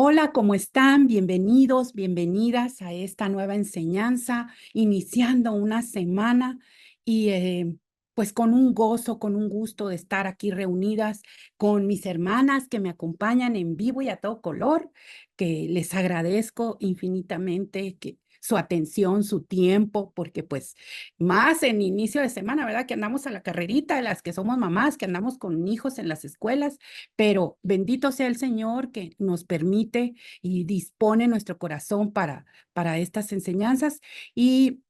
Hola, ¿cómo están? Bienvenidos, bienvenidas a esta nueva enseñanza, iniciando una semana y pues con un gozo, con un gusto de estar aquí reunidas con mis hermanas que me acompañan en vivo y a todo color, que les agradezco infinitamente que su atención, su tiempo, porque pues más en inicio de semana, ¿verdad? Que andamos a la carrerita, de las que somos mamás, que andamos con hijos en las escuelas, pero bendito sea el Señor que nos permite y dispone nuestro corazón para estas enseñanzas. Y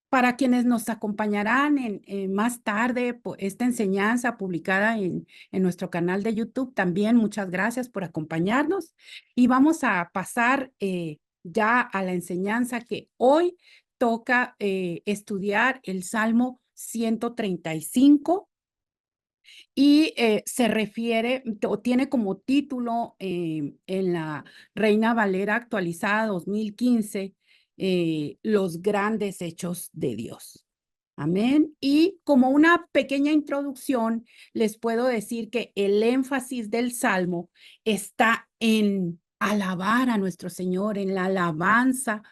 para quienes nos acompañarán más tarde, esta enseñanza publicada en nuestro canal de YouTube, también muchas gracias por acompañarnos. Y vamos a pasar ya a la enseñanza que hoy toca estudiar el Salmo 135 y se refiere o tiene como título en la Reina Valera actualizada 2015, Los grandes hechos de Dios. Amén. Y como una pequeña introducción, les puedo decir que el énfasis del Salmo está en alabar a nuestro Señor, en la alabanza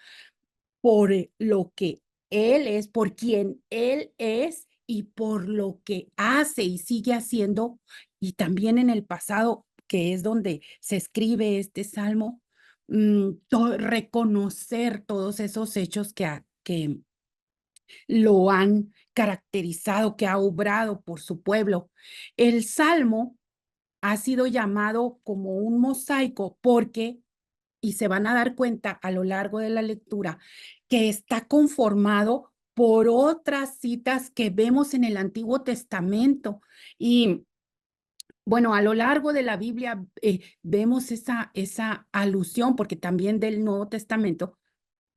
por lo que Él es, por quien Él es y por lo que hace y sigue haciendo, y también en el pasado, que es donde se escribe este salmo, reconocer todos esos hechos que lo han caracterizado, que ha obrado por su pueblo. El salmo ha sido llamado como un mosaico porque y se van a dar cuenta a lo largo de la lectura que está conformado por otras citas que vemos en el Antiguo Testamento. Y bueno, a lo largo de la Biblia vemos esa alusión, porque también del Nuevo Testamento,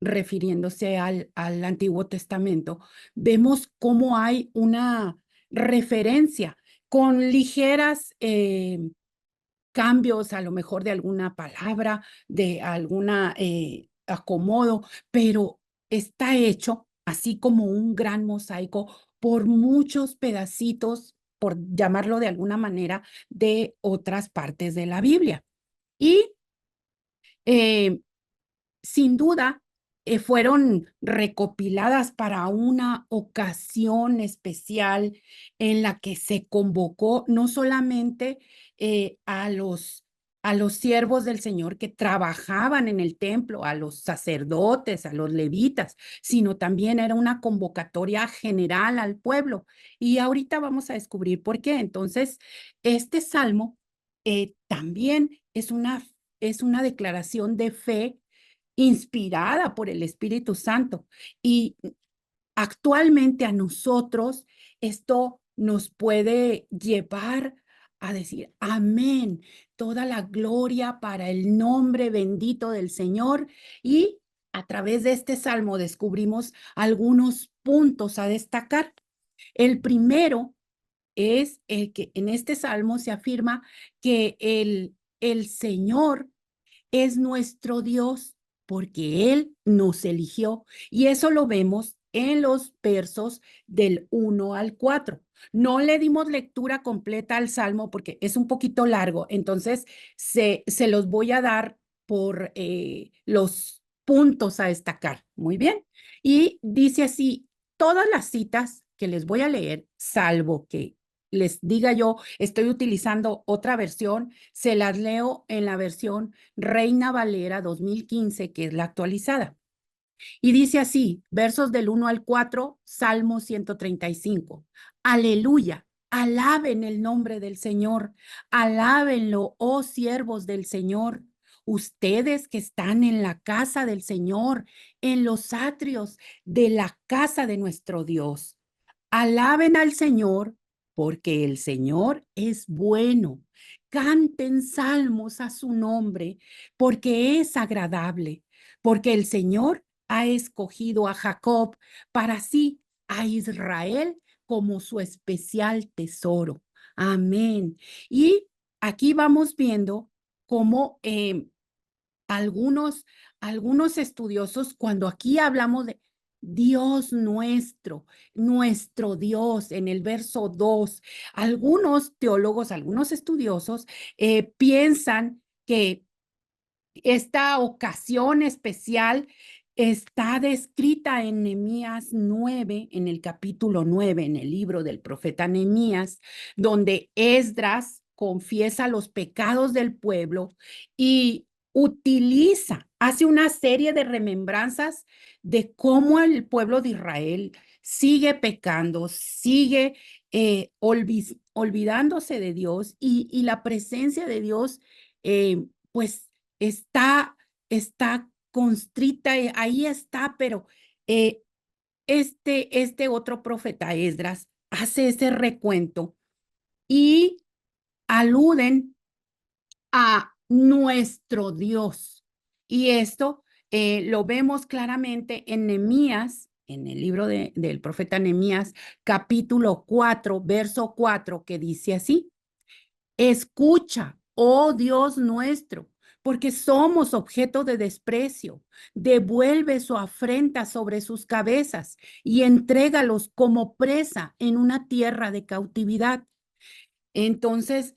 refiriéndose al Antiguo Testamento, vemos cómo hay una referencia con ligeras cambios, a lo mejor de alguna palabra, de alguna acomodo, pero está hecho así como un gran mosaico por muchos pedacitos, por llamarlo de alguna manera, de otras partes de la Biblia. Y eh, sin duda, fueron recopiladas para una ocasión especial en la que se convocó no solamente a los siervos del Señor que trabajaban en el templo, a los sacerdotes, a los levitas, sino también era una convocatoria general al pueblo. Y ahorita vamos a descubrir por qué. Entonces, este salmo también es una declaración de fe inspirada por el Espíritu Santo. Y actualmente a nosotros esto nos puede llevar a decir, amén, toda la gloria para el nombre bendito del Señor. Y a través de este salmo descubrimos algunos puntos a destacar. El primero es el que en este salmo se afirma que el Señor es nuestro Dios porque Él nos eligió. Y eso lo vemos en los versos del 1 al 4. No le dimos lectura completa al Salmo porque es un poquito largo, entonces se los voy a dar por los puntos a destacar. Muy bien. Y dice así, todas las citas que les voy a leer, salvo que les diga yo, estoy utilizando otra versión, se las leo en la versión Reina Valera 2015, que es la actualizada. Y dice así, versos del 1 al 4, Salmo 135. Aleluya, alaben el nombre del Señor, alábenlo, oh siervos del Señor. Ustedes que están en la casa del Señor, en los atrios de la casa de nuestro Dios. Alaben al Señor, porque el Señor es bueno. Canten salmos a su nombre, porque es agradable, porque el Señor ha escogido a Jacob para sí, a Israel como su especial tesoro. Amén. Y aquí vamos viendo cómo algunos, algunos estudiosos, cuando aquí hablamos de Dios nuestro, nuestro Dios, en el verso 2, algunos teólogos, algunos estudiosos piensan que Esta ocasión especial está descrita en Nehemías 9, en el capítulo 9, en el libro del profeta Nehemías, donde Esdras confiesa los pecados del pueblo y hace una serie de remembranzas de cómo el pueblo de Israel sigue pecando, sigue olvidándose de Dios y la presencia de Dios, pues está constrita, ahí está, pero eh, este otro profeta, Esdras, hace ese recuento y aluden a nuestro Dios. Y esto lo vemos claramente en Nehemías, en el libro del profeta Nehemías, capítulo 4, verso 4, que dice así: escucha, oh Dios nuestro, porque somos objeto de desprecio. Devuelve su afrenta sobre sus cabezas y entrégalos como presa en una tierra de cautividad. Entonces,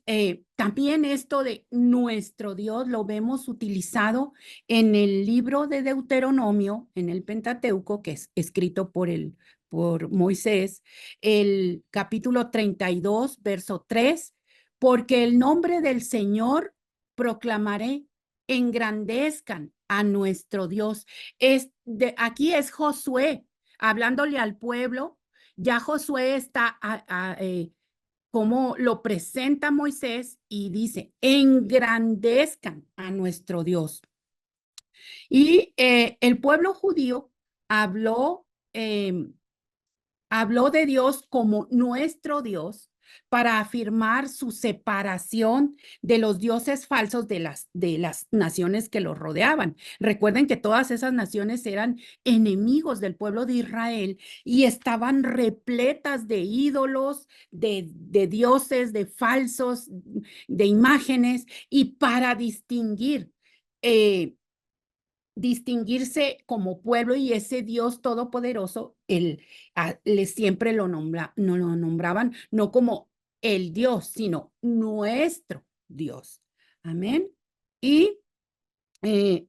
también esto de nuestro Dios lo vemos utilizado en el libro de Deuteronomio, en el Pentateuco, que es escrito por Moisés, el capítulo 32, verso 3, porque el nombre del Señor proclamaré, engrandezcan a nuestro Dios. Aquí es Josué hablándole al pueblo. Ya Josué está como lo presenta Moisés y dice, engrandezcan a nuestro Dios. Y el pueblo judío habló, habló de Dios como nuestro Dios para afirmar su separación de los dioses falsos de las naciones que los rodeaban. Recuerden que todas esas naciones eran enemigos del pueblo de Israel y estaban repletas de ídolos, de dioses, de falsos, de imágenes, y para distinguirse como pueblo y ese Dios todopoderoso, siempre no lo nombraban no como el Dios, sino nuestro Dios. Amén. Y eh,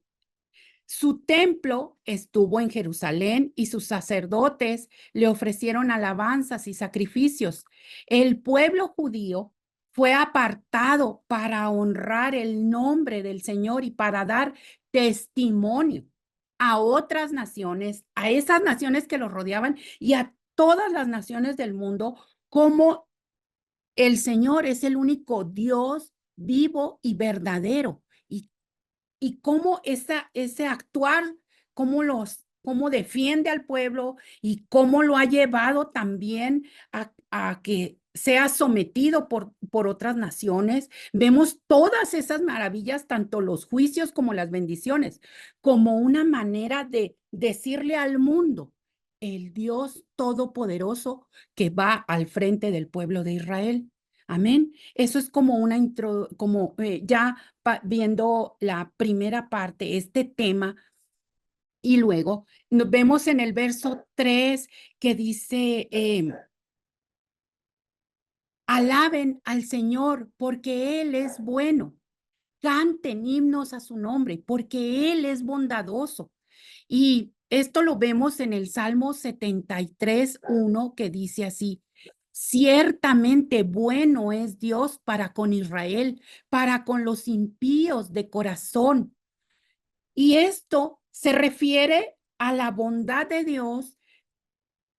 su templo estuvo en Jerusalén y sus sacerdotes le ofrecieron alabanzas y sacrificios. El pueblo judío fue apartado para honrar el nombre del Señor y para dar testimonio a otras naciones, a esas naciones que los rodeaban y a todas las naciones del mundo, como el Señor es el único Dios vivo y verdadero. Y cómo ese actuar, cómo defiende al pueblo y cómo lo ha llevado también a que sea sometido por otras naciones. Vemos todas esas maravillas, tanto los juicios como las bendiciones, como una manera de decirle al mundo, el Dios todopoderoso que va al frente del pueblo de Israel. Amén. Eso es como una intro, como ya viendo la primera parte, este tema, y luego nos vemos en el verso 3 que dice, alaben al Señor porque Él es bueno, canten himnos a su nombre porque Él es bondadoso. Y esto lo vemos en el Salmo 73:1 que dice así: ciertamente bueno es Dios para con Israel, para con los impíos de corazón. Y esto se refiere a la bondad de Dios,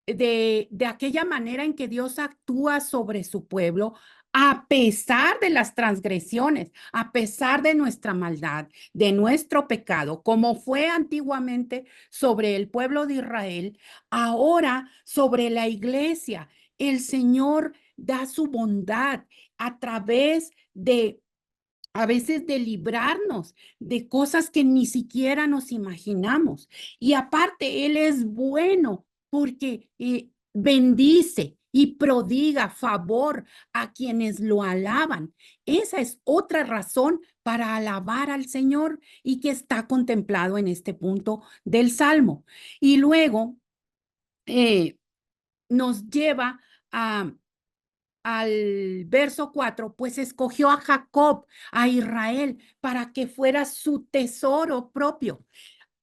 de aquella manera en que Dios actúa sobre su pueblo, a pesar de las transgresiones, a pesar de nuestra maldad, de nuestro pecado, como fue antiguamente sobre el pueblo de Israel, ahora sobre la iglesia. El Señor da su bondad a través de a veces de librarnos de cosas que ni siquiera nos imaginamos. Y aparte, Él es bueno porque bendice y prodiga favor a quienes lo alaban. Esa es otra razón para alabar al Señor y que está contemplado en este punto del Salmo. Y luego nos lleva a al verso 4, pues escogió a Jacob, a Israel, para que fuera su tesoro propio.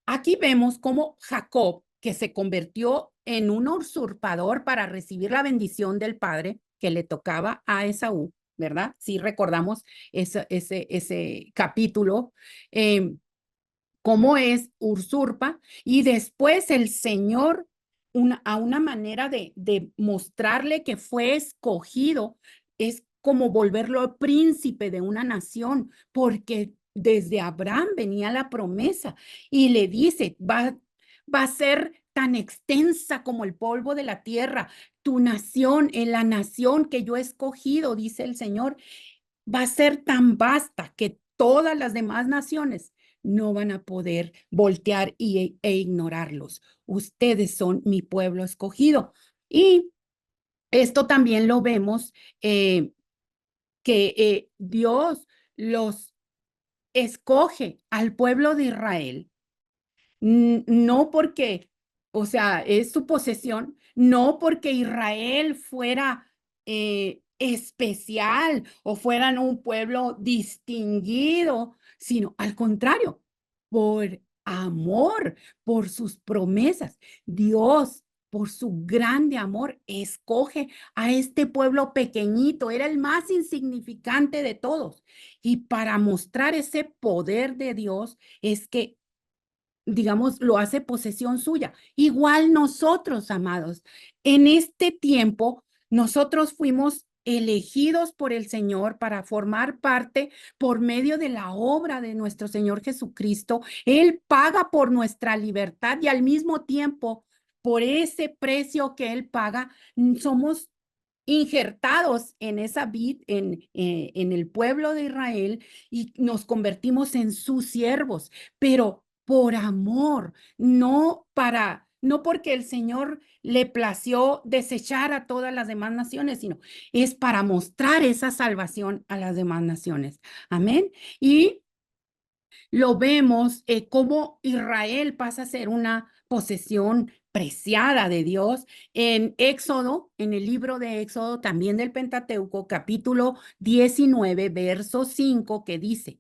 Aquí vemos cómo Jacob, que se convirtió en un usurpador para recibir la bendición del padre que le tocaba a Esaú, ¿verdad? Sí recordamos ese capítulo, cómo es usurpa, y después el Señor, a una manera de mostrarle que fue escogido, es como volverlo príncipe de una nación, porque desde Abraham venía la promesa y le dice, va a ser tan extensa como el polvo de la tierra, tu nación, en la nación que yo he escogido, dice el Señor, va a ser tan vasta que todas las demás naciones no van a poder voltear e ignorarlos. Ustedes son mi pueblo escogido. Y esto también lo vemos, que Dios los escoge al pueblo de Israel, no porque, o sea, es su posesión, no porque Israel fuera especial o fueran un pueblo distinguido, sino al contrario, por amor, por sus promesas. Dios, por su grande amor, escoge a este pueblo pequeñito, era el más insignificante de todos. Y para mostrar ese poder de Dios es que, digamos, lo hace posesión suya. Igual nosotros, amados, en este tiempo, nosotros fuimos elegidos por el Señor para formar parte por medio de la obra de nuestro Señor Jesucristo. Él paga por nuestra libertad y al mismo tiempo, por ese precio que Él paga, somos injertados en esa vid, en el pueblo de Israel, y nos convertimos en sus siervos, pero por amor, no porque el Señor le plació desechar a todas las demás naciones, sino es para mostrar esa salvación a las demás naciones. Amén. Y lo vemos, cómo Israel pasa a ser una posesión preciada de Dios en Éxodo, en el libro de Éxodo, también del Pentateuco, capítulo 19, verso 5, que dice: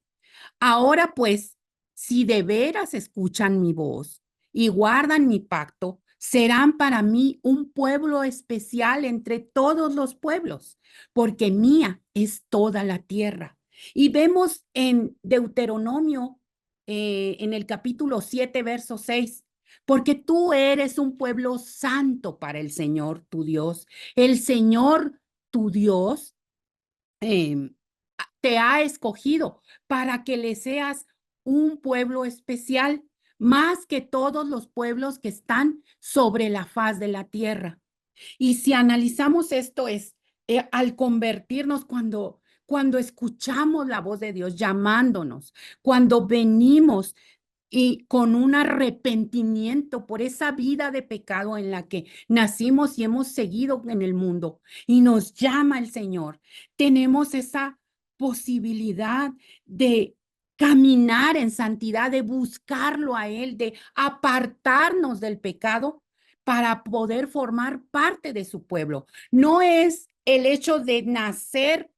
ahora pues, si de veras escuchan mi voz y guardan mi pacto, serán para mí un pueblo especial entre todos los pueblos, porque mía es toda la tierra. Y vemos en Deuteronomio, en el capítulo 7, verso 6, porque tú eres un pueblo santo para el Señor tu Dios. El Señor tu Dios eh, te ha escogido para que le seas un pueblo especial, más que todos los pueblos que están sobre la faz de la tierra. Y si analizamos esto, es al convertirnos, cuando escuchamos la voz de Dios llamándonos, cuando venimos y con un arrepentimiento por esa vida de pecado en la que nacimos y hemos seguido en el mundo, y nos llama el Señor, tenemos esa posibilidad de caminar en santidad, de buscarlo a Él, de apartarnos del pecado para poder formar parte de su pueblo. No es el hecho de nacer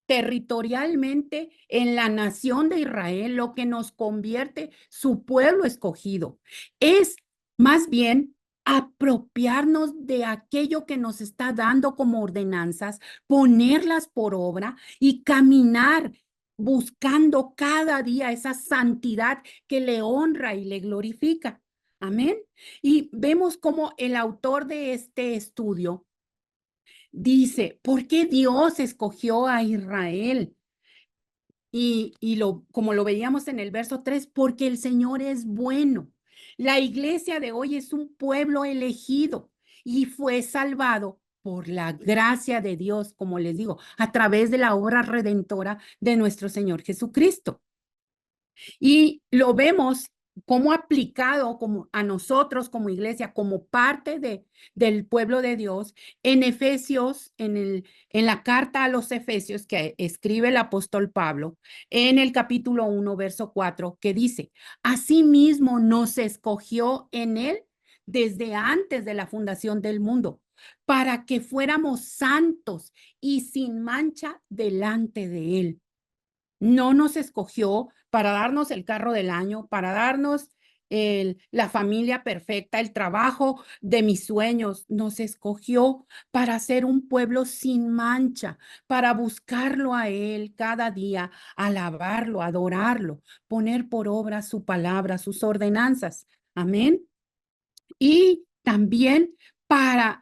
territorialmente en la nación de Israel lo que nos convierte su pueblo escogido. Es más bien apropiarnos de aquello que nos está dando como ordenanzas, ponerlas por obra y caminar buscando cada día esa santidad que le honra y le glorifica. Amén. Y vemos cómo el autor de este estudio dice: ¿por qué Dios escogió a Israel? Como lo veíamos en el verso 3, porque el Señor es bueno. La iglesia de hoy es un pueblo elegido y fue salvado por la gracia de Dios, como les digo, a través de la obra redentora de nuestro Señor Jesucristo. Y lo vemos como aplicado como a nosotros como iglesia, como parte del pueblo de Dios, en Efesios, en la carta a los Efesios que escribe el apóstol Pablo, en el capítulo 1, verso 4, que dice: asimismo nos escogió en él desde antes de la fundación del mundo, para que fuéramos santos y sin mancha delante de Él. No nos escogió para darnos el carro del año, para darnos la familia perfecta, el trabajo de mis sueños. Nos escogió para ser un pueblo sin mancha, para buscarlo a Él cada día, alabarlo, adorarlo, poner por obra su palabra, sus ordenanzas. Amén. Y también para,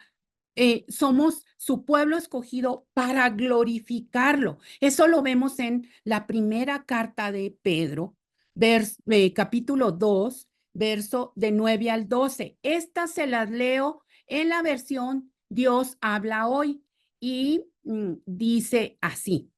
somos su pueblo escogido para glorificarlo. Eso lo vemos en la primera carta de Pedro, capítulo 2, verso de 9 al 12. Estas se las leo en la versión Dios habla hoy y dice así.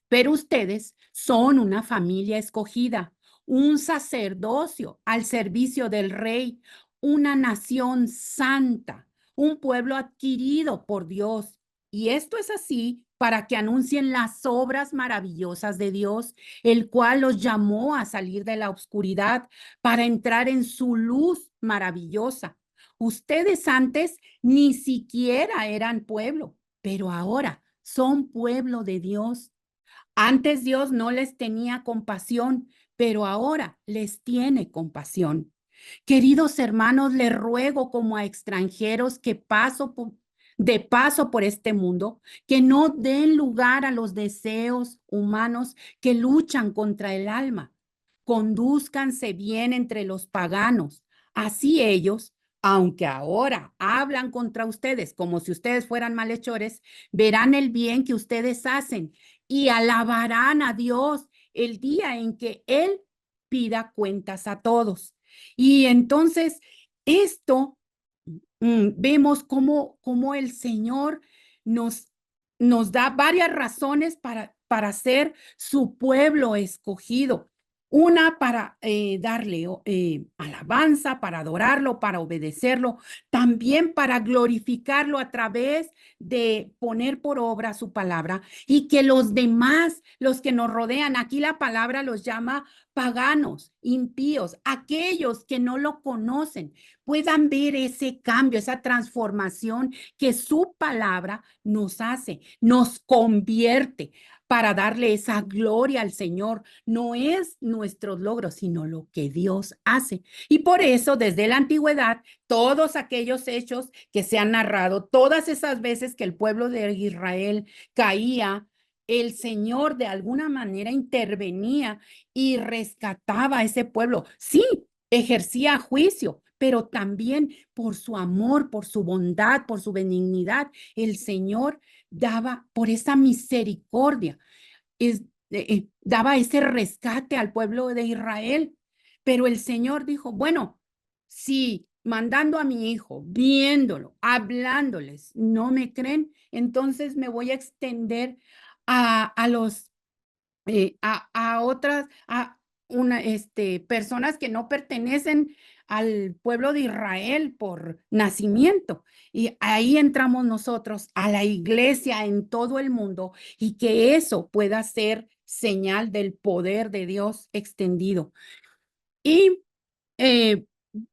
Pero ustedes son una familia escogida, un sacerdocio al servicio del rey, una nación santa, un pueblo adquirido por Dios. Y esto es así para que anuncien las obras maravillosas de Dios, el cual los llamó a salir de la oscuridad para entrar en su luz maravillosa. Ustedes antes ni siquiera eran pueblo, pero ahora son pueblo de Dios. Antes Dios no les tenía compasión, pero ahora les tiene compasión. Queridos hermanos, les ruego como a extranjeros que de paso por este mundo, que no den lugar a los deseos humanos que luchan contra el alma. Condúzcanse bien entre los paganos. Así ellos, aunque ahora hablan contra ustedes como si ustedes fueran malhechores, verán el bien que ustedes hacen y alabarán a Dios el día en que Él pida cuentas a todos. Y entonces, esto vemos cómo el Señor nos, nos da varias razones para ser su pueblo escogido. Una para darle alabanza, para adorarlo, para obedecerlo, también para glorificarlo a través de poner por obra su palabra y que los demás, los que nos rodean, aquí la palabra los llama paganos, impíos, aquellos que no lo conocen, puedan ver ese cambio, esa transformación que su palabra nos hace, nos convierte para darle esa gloria al Señor. No es nuestros logros, sino lo que Dios hace. Y por eso, desde la antigüedad, todos aquellos hechos que se han narrado, todas esas veces que el pueblo de Israel caía, el Señor de alguna manera intervenía y rescataba a ese pueblo. Sí, ejercía juicio, pero también por su amor, por su bondad, por su benignidad, el Señor daba por esa misericordia, es, daba ese rescate al pueblo de Israel. Pero el Señor dijo, bueno, si mandando a mi hijo, viéndolo, hablándoles, no me creen, entonces me voy a extender a los a otras, personas que no pertenecen al pueblo de Israel por nacimiento. Y ahí entramos nosotros a la iglesia en todo el mundo y que eso pueda ser señal del poder de Dios extendido. Y eh,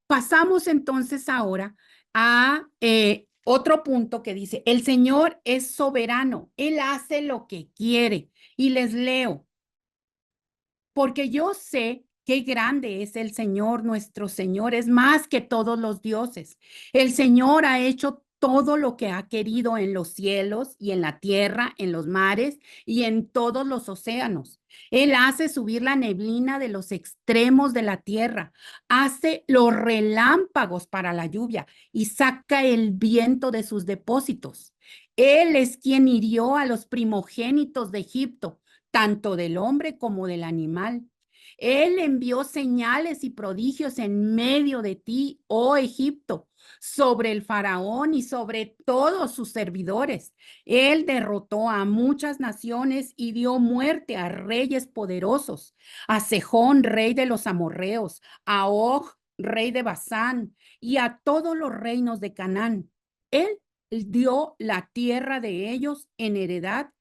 pasamos entonces ahora a otro punto que dice, el Señor es soberano, Él hace lo que quiere. Y les leo, porque yo sé qué grande es el Señor, nuestro Señor, es más que todos los dioses. El Señor ha hecho todo lo que ha querido en los cielos y en la tierra, en los mares y en todos los océanos. Él hace subir la neblina de los extremos de la tierra, hace los relámpagos para la lluvia y saca el viento de sus depósitos. Él es quien hirió a los primogénitos de Egipto, tanto del hombre como del animal. Él envió señales y prodigios en medio de ti, oh Egipto, sobre el faraón y sobre todos sus servidores. Él derrotó a muchas naciones y dio muerte a reyes poderosos, a Sejón, rey de los amorreos, a Og, rey de Basán, y a todos los reinos de Canaán. Él dio la tierra de ellos en heredad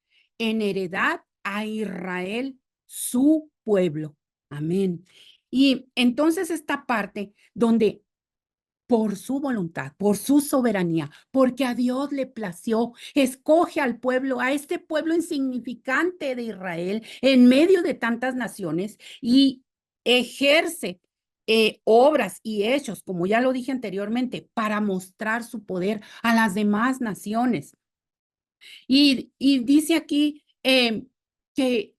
a Israel, su pueblo. Amén. Y entonces esta parte donde por su voluntad, por su soberanía, porque a Dios le plació, escoge al pueblo, a este pueblo insignificante de Israel, en medio de tantas naciones, y ejerce obras y hechos, como ya lo dije anteriormente, para mostrar su poder a las demás naciones. Y dice aquí que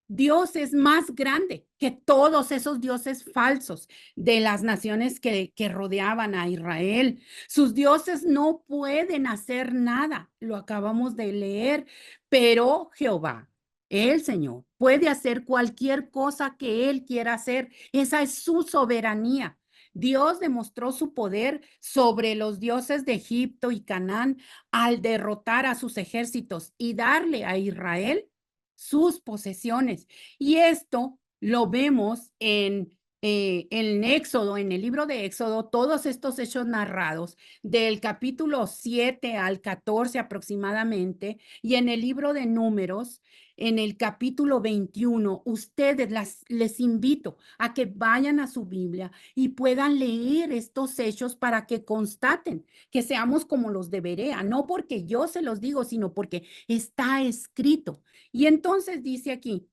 Dios es más grande que todos esos dioses falsos de las naciones que rodeaban a Israel. Sus dioses no pueden hacer nada, lo acabamos de leer, pero Jehová, el Señor, puede hacer cualquier cosa que Él quiera hacer. Esa es su soberanía. Dios demostró su poder sobre los dioses de Egipto y Canaán al derrotar a sus ejércitos y darle a Israel sus posesiones. Y esto lo vemos en Éxodo, en el libro de Éxodo, todos estos hechos narrados, del capítulo 7 al 14 aproximadamente, y en el libro de Números, en el capítulo 21, ustedes les invito a que vayan a su Biblia y puedan leer estos hechos para que constaten que seamos como los de Berea, no porque yo se los digo, sino porque está escrito. Y entonces dice aquí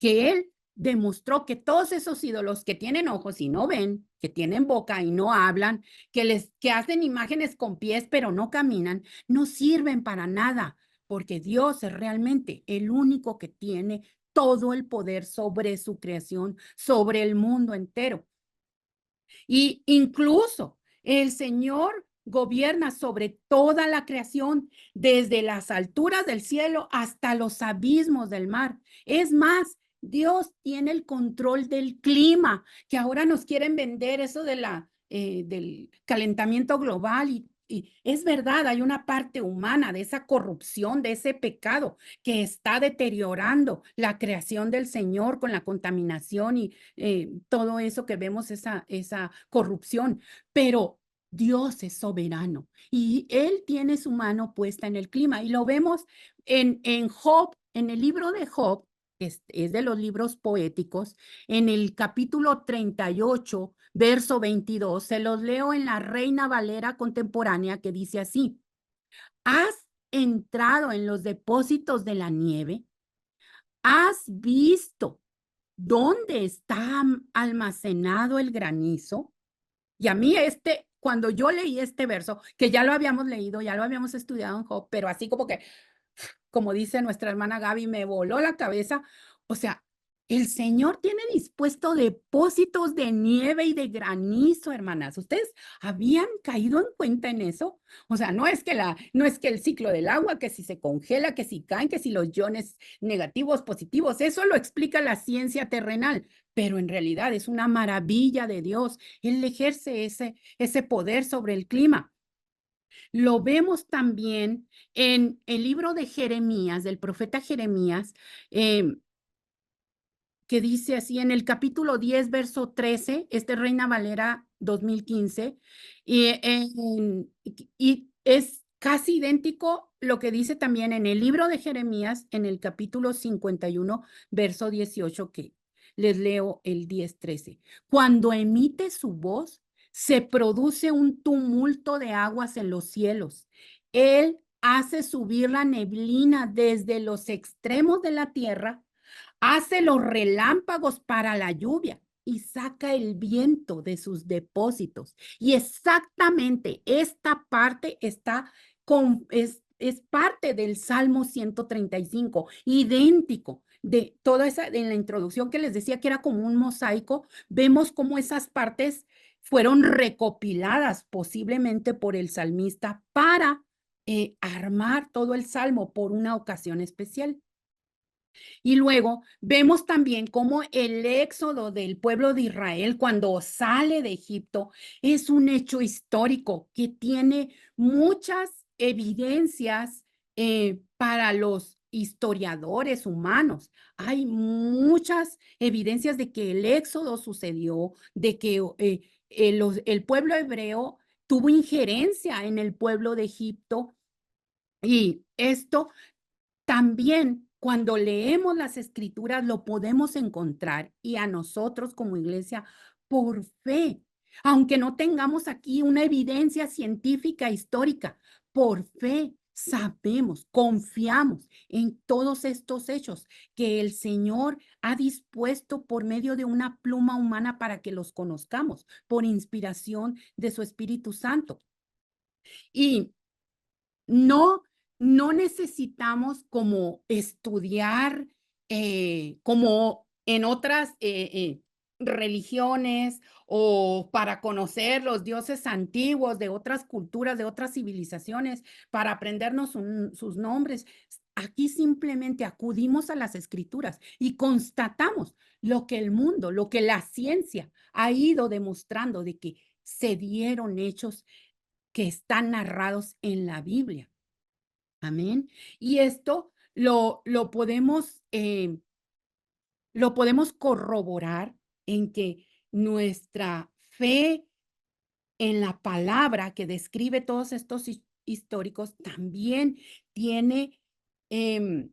que él demostró que todos esos ídolos que tienen ojos y no ven, que tienen boca y no hablan, que hacen imágenes con pies pero no caminan, no sirven para nada, porque Dios es realmente el único que tiene todo el poder sobre su creación, sobre el mundo entero. Y incluso el Señor gobierna sobre toda la creación, desde las alturas del cielo hasta los abismos del mar. Es más, Dios tiene el control del clima, que ahora nos quieren vender eso del calentamiento global y es verdad, hay una parte humana de esa corrupción, de ese pecado que está deteriorando la creación del Señor con la contaminación y todo eso que vemos, esa corrupción, pero Dios es soberano y Él tiene su mano puesta en el clima y lo vemos en Job, en el libro de Job, que es de los libros poéticos, en el capítulo 38, verso 22, se los leo en la Reina Valera contemporánea que dice así: ¿has entrado en los depósitos de la nieve? ¿Has visto dónde está almacenado el granizo? Y a mí cuando yo leí este verso, que ya lo habíamos leído, ya lo habíamos estudiado en Job, pero así como que como dice nuestra hermana Gaby, me voló la cabeza. O sea, el Señor tiene dispuesto depósitos de nieve y de granizo, hermanas. ¿Ustedes habían caído en cuenta en eso? O sea, no es que el ciclo del agua, que si se congela, que si caen, que si los iones negativos, positivos, eso lo explica la ciencia terrenal, pero en realidad es una maravilla de Dios. Él ejerce ese poder sobre el clima. Lo vemos también en el libro de Jeremías, del profeta Jeremías, que dice así en el capítulo 10, verso 13, Reina Valera 2015, y es casi idéntico lo que dice también en el libro de Jeremías, en el capítulo 51, verso 18, que les leo el 10, 13. Cuando emite su voz, se produce un tumulto de aguas en los cielos. Él hace subir la neblina desde los extremos de la tierra, hace los relámpagos para la lluvia y saca el viento de sus depósitos. Y exactamente esta parte es parte del Salmo 135, idéntico de toda esa, en la introducción que les decía que era como un mosaico, vemos cómo esas partes fueron recopiladas posiblemente por el salmista para armar todo el salmo por una ocasión especial. Y luego vemos también cómo el éxodo del pueblo de Israel cuando sale de Egipto es un hecho histórico que tiene muchas evidencias para los historiadores humanos. Hay muchas evidencias de que el éxodo sucedió, de que el pueblo hebreo tuvo injerencia en el pueblo de Egipto y esto también cuando leemos las escrituras lo podemos encontrar y a nosotros como iglesia, por fe, Aunque no tengamos aquí una evidencia científica histórica, por fe sabemos, confiamos en todos estos hechos que el Señor ha dispuesto por medio de una pluma humana para que los conozcamos, por inspiración de su Espíritu Santo. Y no, no necesitamos como estudiar como en otras religiones o para conocer los dioses antiguos de otras culturas, de otras civilizaciones, para aprendernos sus nombres. Aquí simplemente acudimos a las escrituras y constatamos lo que el mundo, lo que la ciencia ha ido demostrando de que se dieron hechos que están narrados en la Biblia. Amén. Y esto lo podemos corroborar en que nuestra fe en la palabra que describe todos estos históricos también tiene em,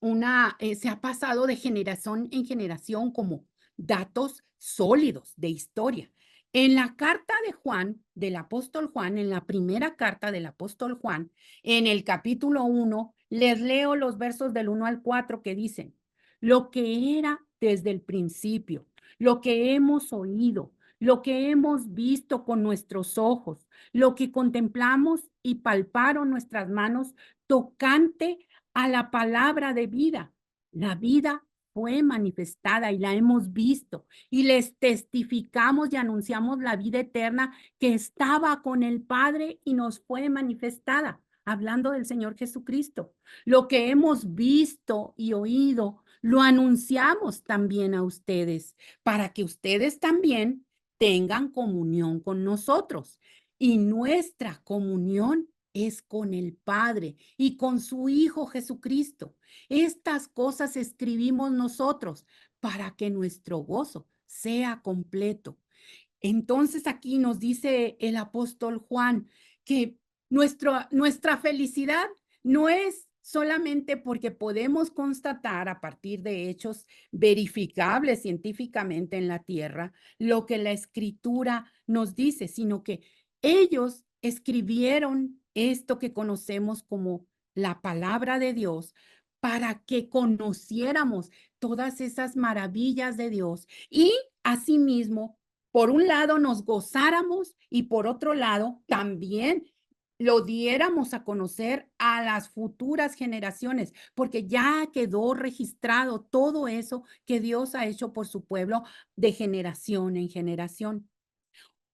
se ha pasado de generación en generación como datos sólidos de historia. En la carta de Juan, del apóstol Juan, en la primera carta del apóstol Juan, en el capítulo 1, les leo los versos del 1 al 4 que dicen, lo que era desde el principio, lo que hemos oído, lo que hemos visto con nuestros ojos, lo que contemplamos y palparon nuestras manos tocante a la palabra de vida. La vida fue manifestada y la hemos visto y les testificamos y anunciamos la vida eterna que estaba con el Padre y nos fue manifestada, hablando del Señor Jesucristo. Lo que hemos visto y oído, lo anunciamos también a ustedes, para que ustedes también tengan comunión con nosotros. Y nuestra comunión es con el Padre y con su Hijo Jesucristo. Estas cosas escribimos nosotros para que nuestro gozo sea completo. Entonces aquí nos dice el apóstol Juan que nuestra felicidad no es solamente porque podemos constatar a partir de hechos verificables científicamente en la tierra lo que la escritura nos dice, sino que ellos escribieron esto que conocemos como la palabra de Dios para que conociéramos todas esas maravillas de Dios y asimismo por un lado nos gozáramos y por otro lado también lo diéramos a conocer a las futuras generaciones, porque ya quedó registrado todo eso que Dios ha hecho por su pueblo de generación en generación.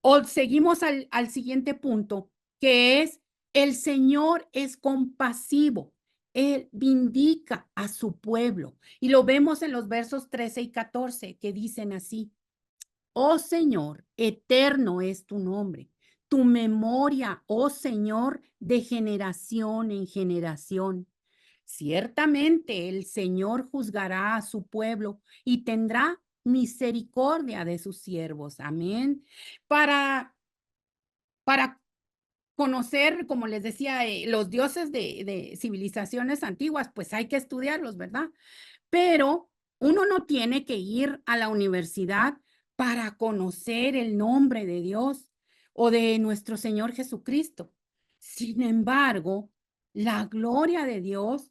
O seguimos al siguiente punto, que es el Señor es compasivo. Él vindica a su pueblo. Y lo vemos en los versos 13 y 14 que dicen así. Oh Señor, eterno es tu nombre, tu memoria, oh Señor, de generación en generación. Ciertamente el Señor juzgará a su pueblo y tendrá misericordia de sus siervos. Amén. Para, para conocer, como les decía, los dioses de civilizaciones antiguas, pues hay que estudiarlos, ¿verdad? Pero uno no tiene que ir a la universidad para conocer el nombre de Dios o de nuestro Señor Jesucristo. Sin embargo, la gloria de Dios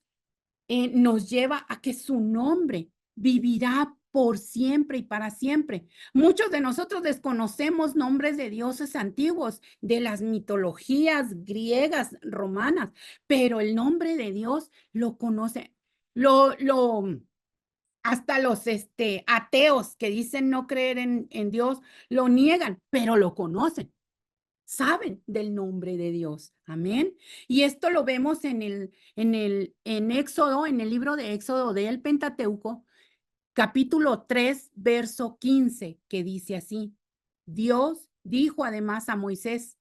nos lleva a que su nombre vivirá por siempre y para siempre. Muchos de nosotros desconocemos nombres de dioses antiguos, de las mitologías griegas, romanas, pero el nombre de Dios lo conoce, lo hasta los ateos que dicen no creer en Dios lo niegan, pero lo conocen, saben del nombre de Dios. Amén. Y esto lo vemos en Éxodo, en el libro de Éxodo del Pentateuco, capítulo 3, verso 15, que dice así: Dios dijo además a Moisés: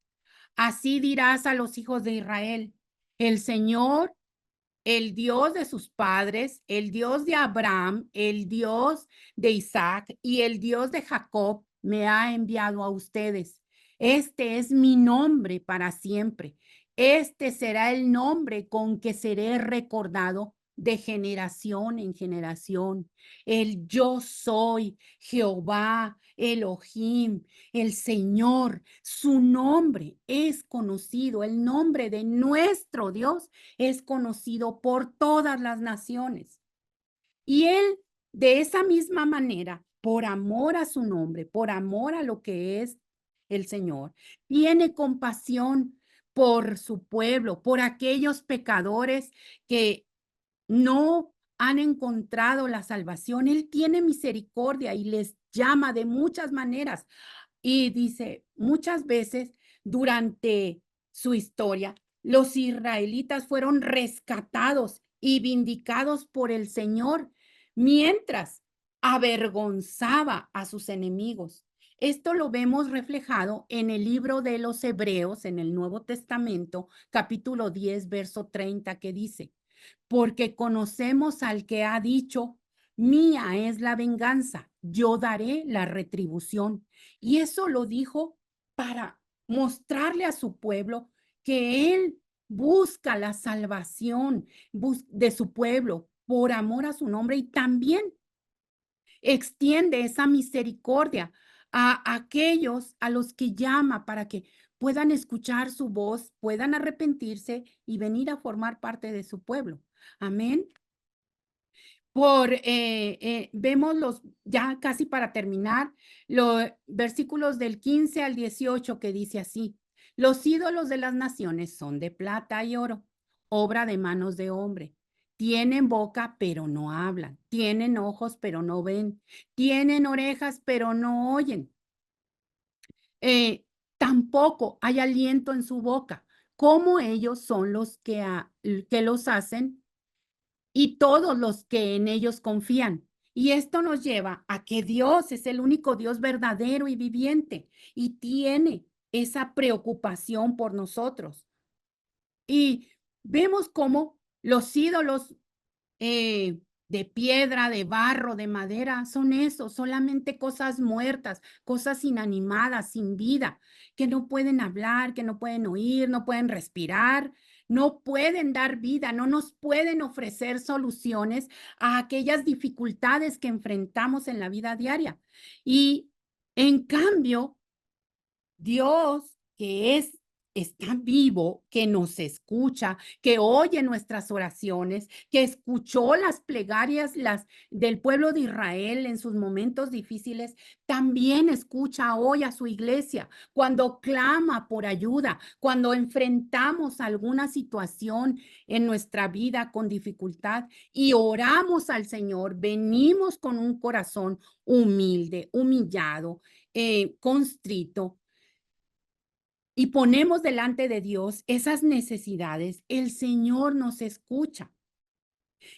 así dirás a los hijos de Israel, el Señor, el Dios de sus padres, el Dios de Abraham, el Dios de Isaac y el Dios de Jacob me ha enviado a ustedes. Este es mi nombre para siempre. Este será el nombre con que seré recordado de generación en generación. El yo soy, Jehová, Elohim, el Señor. Su nombre es conocido, el nombre de nuestro Dios es conocido por todas las naciones. Y Él, de esa misma manera, por amor a su nombre, por amor a lo que es el Señor, tiene compasión por su pueblo, por aquellos pecadores que no han encontrado la salvación. Él tiene misericordia y les llama de muchas maneras. Y dice, muchas veces durante su historia, los israelitas fueron rescatados y vindicados por el Señor, mientras avergonzaba a sus enemigos. Esto lo vemos reflejado en el libro de los Hebreos, en el Nuevo Testamento, capítulo 10, verso 30, que dice, porque conocemos al que ha dicho, mía es la venganza, yo daré la retribución. Y eso lo dijo para mostrarle a su pueblo que él busca la salvación de su pueblo por amor a su nombre y también extiende esa misericordia a aquellos a los que llama para que puedan escuchar su voz, puedan arrepentirse y venir a formar parte de su pueblo. Amén. Vemos ya casi para terminar, los versículos del 15 al 18 que dice así, los ídolos de las naciones son de plata y oro, obra de manos de hombre. Tienen boca, pero no hablan. Tienen ojos, pero no ven. Tienen orejas, pero no oyen. Tampoco hay aliento en su boca. Como ellos son los que los hacen y todos los que en ellos confían. Y esto nos lleva a que Dios es el único Dios verdadero y viviente y tiene esa preocupación por nosotros. Y vemos cómo los ídolos de piedra, de barro, de madera, son eso, solamente cosas muertas, cosas inanimadas, sin vida, que no pueden hablar, que no pueden oír, no pueden respirar, no pueden dar vida, no nos pueden ofrecer soluciones a aquellas dificultades que enfrentamos en la vida diaria. Y en cambio, Dios, está vivo, que nos escucha, que oye nuestras oraciones, que escuchó las plegarias del pueblo de Israel en sus momentos difíciles, también escucha hoy a su iglesia cuando clama por ayuda, cuando enfrentamos alguna situación en nuestra vida con dificultad y oramos al Señor, venimos con un corazón humilde, humillado, constrito y ponemos delante de Dios esas necesidades, el Señor nos escucha.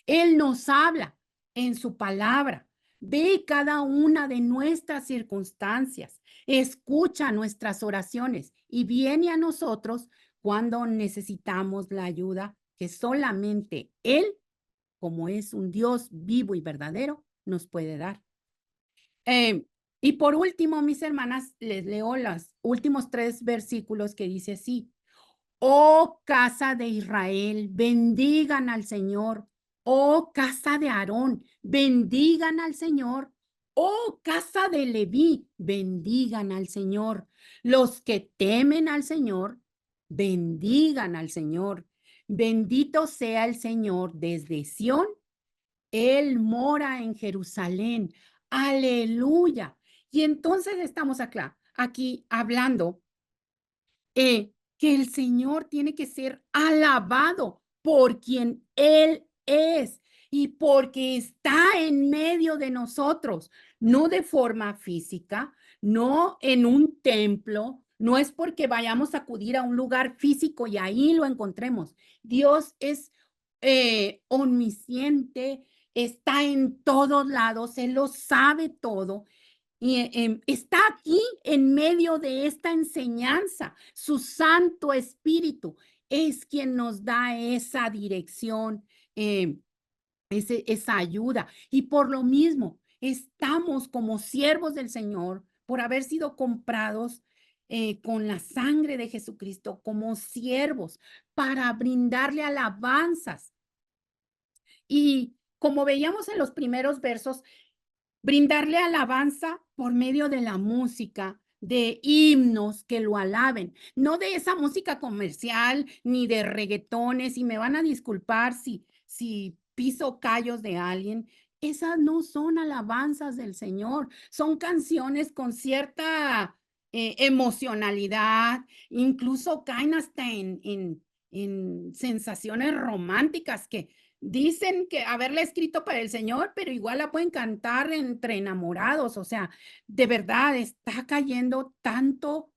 Él nos habla en su palabra. Ve cada una de nuestras circunstancias, escucha nuestras oraciones y viene a nosotros cuando necesitamos la ayuda que solamente Él, como es un Dios vivo y verdadero, nos puede dar. Y por último, mis hermanas, les leo los últimos 3 versículos que dice así: Oh casa de Israel, bendigan al Señor. Oh casa de Aarón, bendigan al Señor. Oh casa de Leví, bendigan al Señor. Los que temen al Señor, bendigan al Señor. Bendito sea el Señor desde Sión. Él mora en Jerusalén. Aleluya. Y entonces estamos aquí hablando que el Señor tiene que ser alabado por quien Él es y porque está en medio de nosotros, no de forma física, no en un templo, no es porque vayamos a acudir a un lugar físico y ahí lo encontremos. Dios es omnisciente, está en todos lados, Él lo sabe todo y está aquí en medio de esta enseñanza. Su Santo Espíritu es quien nos da esa dirección, esa ayuda. Y por lo mismo, estamos como siervos del Señor por haber sido comprados con la sangre de Jesucristo como siervos para brindarle alabanzas Y como veíamos en los primeros versos, brindarle alabanza por medio de la música, de himnos que lo alaben, no de esa música comercial ni de reguetones, y me van a disculpar si piso callos de alguien. Esas no son alabanzas del Señor, son canciones con cierta emocionalidad, incluso caen hasta en sensaciones románticas que dicen que haberla escrito para el Señor, pero igual la pueden cantar entre enamorados. O sea, de verdad está cayendo tanto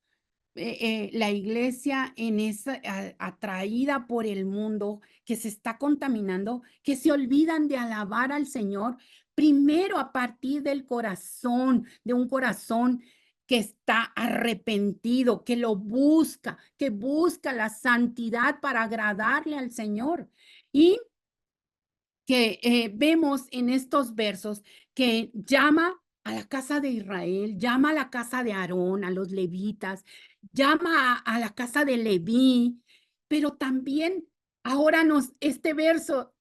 la iglesia en esa atraída por el mundo, que se está contaminando, que se olvidan de alabar al Señor primero a partir del corazón, de un corazón que está arrepentido, que lo busca, que busca la santidad para agradarle al Señor. Y que vemos en estos versos que llama a la casa de Israel, llama a la casa de Aarón, a los levitas, llama a la casa de Leví, pero también ahora este verso,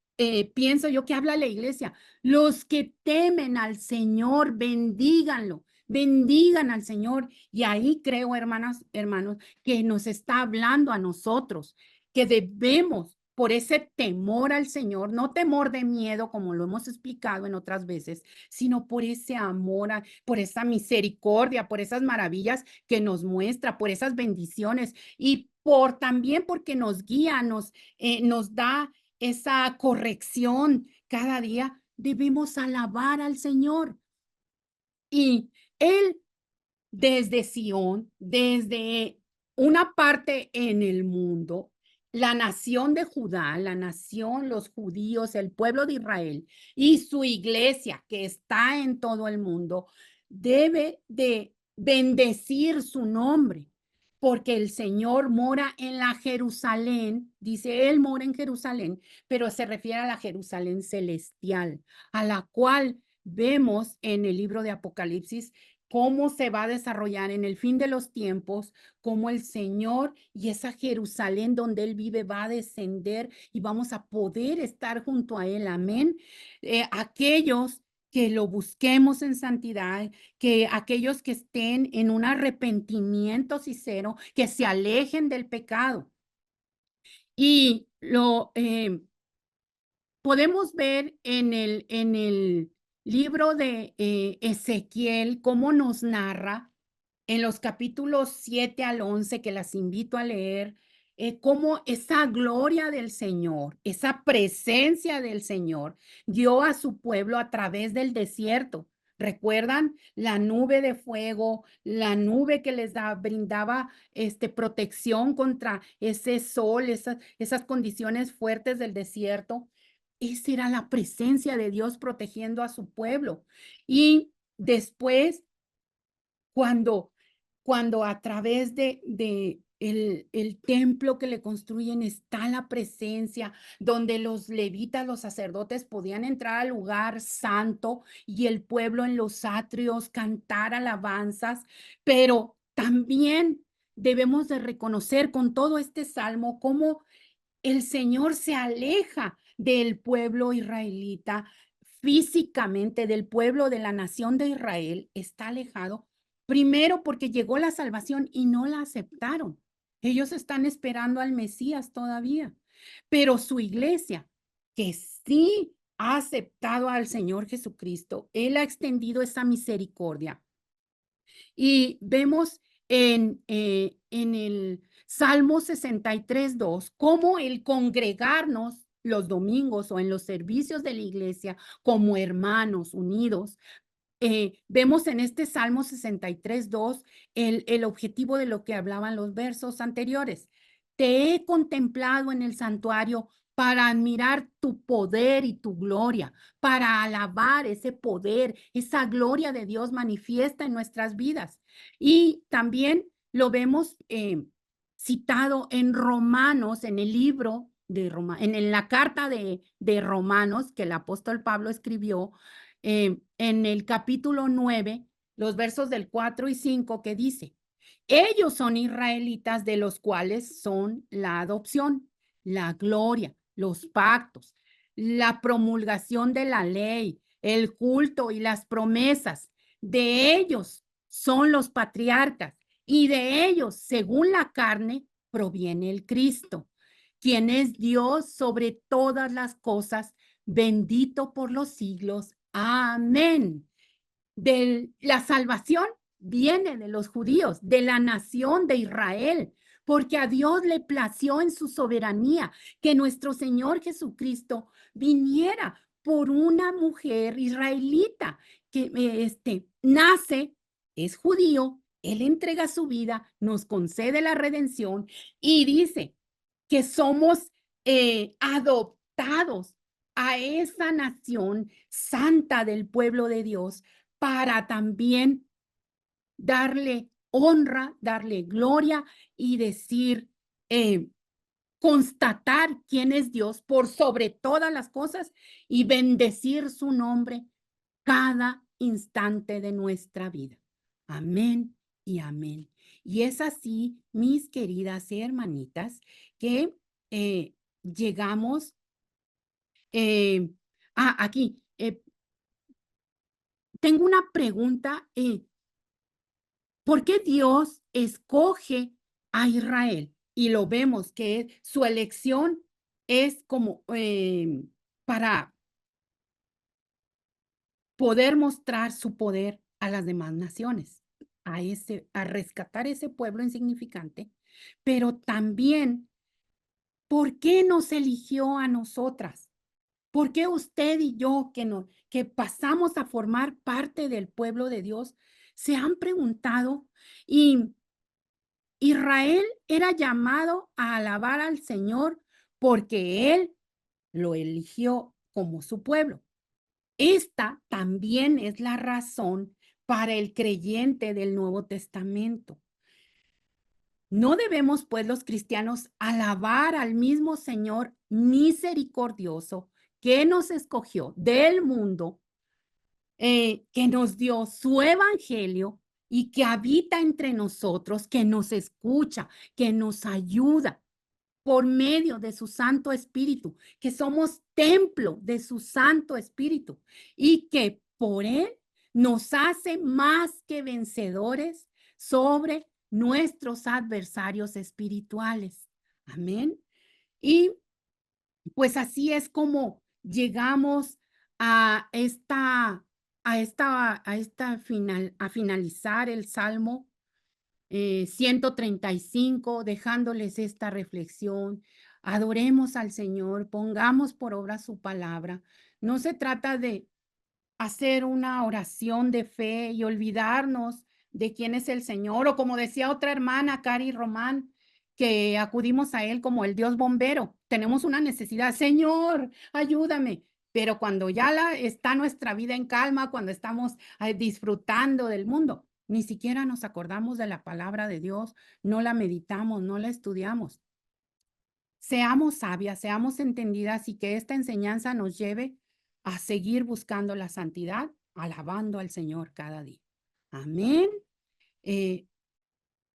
pienso yo que habla la iglesia, los que temen al Señor, bendíganlo, bendigan al Señor. Y ahí creo, hermanas, hermanos, que nos está hablando a nosotros, que debemos por ese temor al Señor, no temor de miedo, como lo hemos explicado en otras veces, sino por ese amor, por esa misericordia, por esas maravillas que nos muestra, por esas bendiciones y por también porque nos guía, nos da esa corrección cada día. Debemos alabar al Señor. Y Él desde Sión, desde una parte en el mundo, la nación de Judá, la nación, los judíos, el pueblo de Israel y su iglesia que está en todo el mundo, debe de bendecir su nombre, porque el Señor mora en la Jerusalén, dice Él mora en Jerusalén, pero se refiere a la Jerusalén celestial, a la cual vemos en el libro de Apocalipsis cómo se va a desarrollar en el fin de los tiempos, cómo el Señor y esa Jerusalén donde Él vive va a descender y vamos a poder estar junto a Él. Amén. Aquellos que lo busquemos en santidad, que aquellos que estén en un arrepentimiento sincero, que se alejen del pecado. Y lo podemos ver en el libro de Ezequiel cómo nos narra en los capítulos 7 al 11, que las invito a leer, cómo esa gloria del Señor, esa presencia del Señor dio a su pueblo a través del desierto. ¿Recuerdan la nube de fuego, la nube que les brindaba protección contra ese sol, esas condiciones fuertes del desierto? Esa era la presencia de Dios protegiendo a su pueblo. Y después, cuando, cuando a través de el templo que le construyen está la presencia, donde los levitas, los sacerdotes podían entrar al lugar santo y el pueblo en los atrios cantar alabanzas, pero también debemos de reconocer con todo este salmo cómo el Señor se aleja del pueblo israelita físicamente, del pueblo de la nación de Israel, está alejado, primero porque llegó la salvación y no la aceptaron. Ellos están esperando al Mesías todavía, pero su iglesia, que sí ha aceptado al Señor Jesucristo, Él ha extendido esa misericordia. Y vemos en el Salmo 63:2 cómo el congregarnos los domingos o en los servicios de la iglesia como hermanos unidos. Vemos en este Salmo 63:2 el objetivo de lo que hablaban los versos anteriores. Te he contemplado en el santuario para admirar tu poder y tu gloria, para alabar ese poder, esa gloria de Dios manifiesta en nuestras vidas. Y también lo vemos citado en Romanos, en el libro de Roma, en la carta de Romanos que el apóstol Pablo escribió, en el capítulo 9, los versos del 4 y 5, que dice, ellos son israelitas de los cuales son la adopción, la gloria, los pactos. la promulgación de la ley, el culto y las promesas. De ellos son los patriarcas y de ellos, según la carne, proviene el Cristo, quien es Dios sobre todas las cosas, bendito por los siglos. Amén. La salvación viene de los judíos, de la nación de Israel, porque a Dios le plació en su soberanía que nuestro Señor Jesucristo viniera por una mujer israelita que nace, es judío, él entrega su vida, nos concede la redención y dice que somos adoptados a esa nación santa del pueblo de Dios para también darle honra, darle gloria y decir, constatar quién es Dios por sobre todas las cosas y bendecir su nombre cada instante de nuestra vida. Amén y amén. Y es así, mis queridas hermanitas, que llegamos aquí. Tengo una pregunta. ¿Por qué Dios escoge a Israel? Y lo vemos que su elección es como para poder mostrar su poder a las demás naciones, a rescatar ese pueblo insignificante, pero también, ¿por qué nos eligió a nosotras? ¿Por qué usted y yo que pasamos a formar parte del pueblo de Dios se han preguntado? Y Israel era llamado a alabar al Señor porque Él lo eligió como su pueblo. Esta también es la razón para el creyente del Nuevo Testamento. No debemos, pues, los cristianos alabar al mismo Señor misericordioso que nos escogió del mundo, que nos dio su evangelio y que habita entre nosotros, que nos escucha, que nos ayuda por medio de su Santo Espíritu, que somos templo de su Santo Espíritu y que por él nos hace más que vencedores sobre nuestros adversarios espirituales. Amén. Y pues así es como llegamos a a finalizar el Salmo 135, dejándoles esta reflexión. Adoremos al Señor, pongamos por obra su palabra. No se trata de hacer una oración de fe y olvidarnos de quién es el Señor, o como decía otra hermana, Cari Román, que acudimos a Él como el Dios bombero. Tenemos una necesidad, Señor, ayúdame. Pero cuando ya está nuestra vida en calma, cuando estamos disfrutando del mundo, ni siquiera nos acordamos de la palabra de Dios, no la meditamos, no la estudiamos. Seamos sabias, seamos entendidas y que esta enseñanza nos lleve a seguir buscando la santidad, alabando al Señor cada día. Amén. Eh,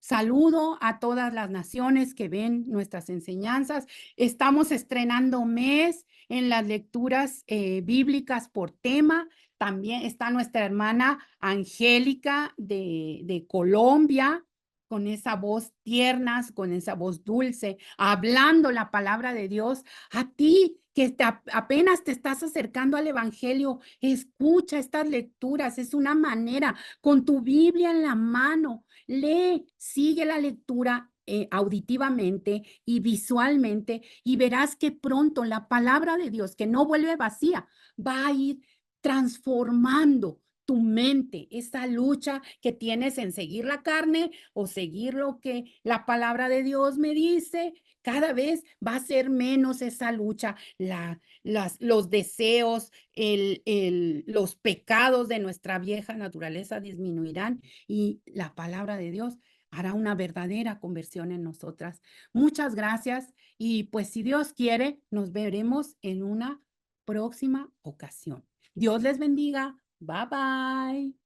Saludo a todas las naciones que ven nuestras enseñanzas. Estamos estrenando mes en las lecturas bíblicas por tema. También está nuestra hermana Angélica de Colombia, con esa voz tierna, con esa voz dulce, hablando la palabra de Dios. A ti que apenas te estás acercando al Evangelio, escucha estas lecturas. Es una manera, con tu Biblia en la mano, lee, sigue la lectura auditivamente y visualmente y verás que pronto la palabra de Dios, que no vuelve vacía, va a ir transformando tu mente, esa lucha que tienes en seguir la carne o seguir lo que la palabra de Dios me dice. Cada vez va a ser menos esa lucha, los deseos, los pecados de nuestra vieja naturaleza disminuirán y la palabra de Dios hará una verdadera conversión en nosotras. Muchas gracias y pues si Dios quiere, nos veremos en una próxima ocasión. Dios les bendiga. Bye bye.